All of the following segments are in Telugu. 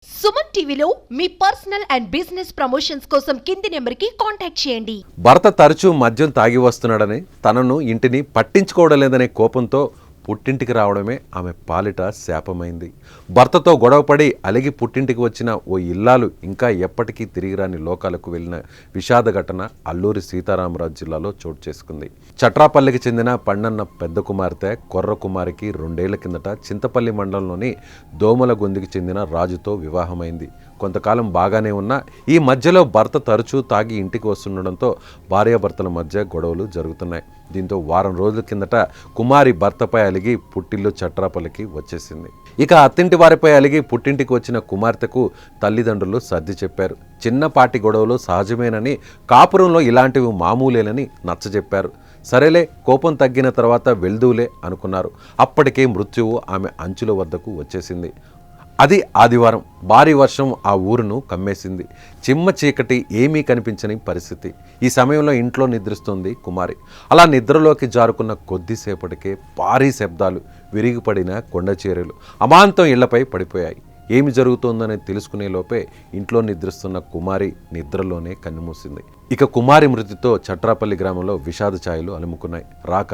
సుమన్ టీవీలో మీ పర్సనల్ అండ్ బిజినెస్ ప్రమోషన్స్ కోసం కింది నెంబర్కి కాంటాక్ట్ చేయండి. భర్త తరచూ మద్యం తాగి వస్తున్నాడని, తనను ఇంటిని పట్టించుకోవడం లేదనే కోపంతో పుట్టింటికి రావడమే ఆమె పాలిట శాపమైంది. భర్తతో గొడవపడి అలిగి పుట్టింటికి వచ్చిన ఓ ఇల్లాలు ఇంకా ఎప్పటికీ తిరిగిరాని లోకాలకు వెళ్లిన విషాద ఘటన అల్లూరి సీతారామరాజు జిల్లాలో చోటు చేసుకుంది. చట్రాపల్లికి చెందిన పండన్న పెద్ద కుమార్తె కొర్ర కుమారికి 2 ఏళ్ల కిందట చింతపల్లి మండలంలోని దోమలగొందికి చెందిన రాజుతో వివాహమైంది. కొంతకాలం బాగానే ఉన్నా ఈ మధ్యలో భర్త తరచూ తాగి ఇంటికి వస్తుండడంతో భార్యాభర్తల మధ్య గొడవలు జరుగుతున్నాయి. దీంతో వారం రోజుల కిందట కుమారి భర్తపై అలిగి పుట్టిల్లు చట్రాపల్లికి వచ్చేసింది. ఇక అత్తింటి వారిపై అలిగి పుట్టింటికి వచ్చిన కుమార్తెకు తల్లిదండ్రులు సర్ది చెప్పారు. చిన్నపాటి గొడవలు సహజమేనని, కాపురంలో ఇలాంటివి మామూలేనని నచ్చజెప్పారు. సరేలే, కోపం తగ్గిన తర్వాత వెళ్దూలే అనుకున్నారు. అప్పటికే మృత్యువు ఆమె అంచుల వద్దకు వచ్చేసింది. అది ఆదివారం. భారీ వర్షం ఆ ఊరును కమ్మేసింది. చిమ్మ చీకటి, ఏమీ కనిపించని పరిస్థితి. ఈ సమయంలో ఇంట్లో నిద్రిస్తుంది కుమారి. అలా నిద్రలోకి జారుకున్న కొద్దిసేపటికే భారీ శబ్దాలు, విరిగిపడిన కొండ చీరలు అమాంతం ఇళ్లపై పడిపోయాయి. ఏమి జరుగుతోందని తెలుసుకునే లోపే ఇంట్లో నిద్రిస్తున్న కుమారి నిద్రలోనే కన్నుమూసింది. ఇక కుమారి మృతితో చట్రాపల్లి గ్రామంలో విషాద ఛాయలు అలుముకున్నాయి.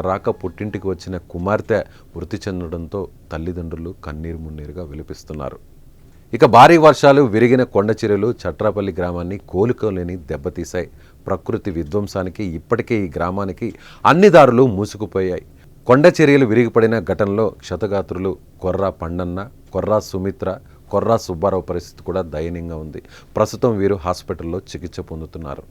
రాక పుట్టింటికి వచ్చిన కుమార్తె మృతి చెందడంతో తల్లిదండ్రులు కన్నీరు మున్నీరుగా విలపిస్తున్నారు. ఇక భారీ వర్షాలు, విరిగిన కొండ చీరలు చట్రాపల్లి గ్రామాన్ని కోలుకోలేని దెబ్బతీశాయి. ప్రకృతి విధ్వంసానికి ఇప్పటికే ఈ గ్రామానికి అన్ని దారులు మూసుకుపోయాయి. కొండ చర్యలు విరిగిపడిన ఘటనలో క్షతగాత్రులు కొర్రా పండన్న, కొర్రా సుమిత్ర, కొర్రా సుబ్బారావు పరిస్థితి కూడా దయనీయంగా ఉంది. ప్రస్తుతం వీరు హాస్పిటల్లో చికిత్స పొందుతున్నారు.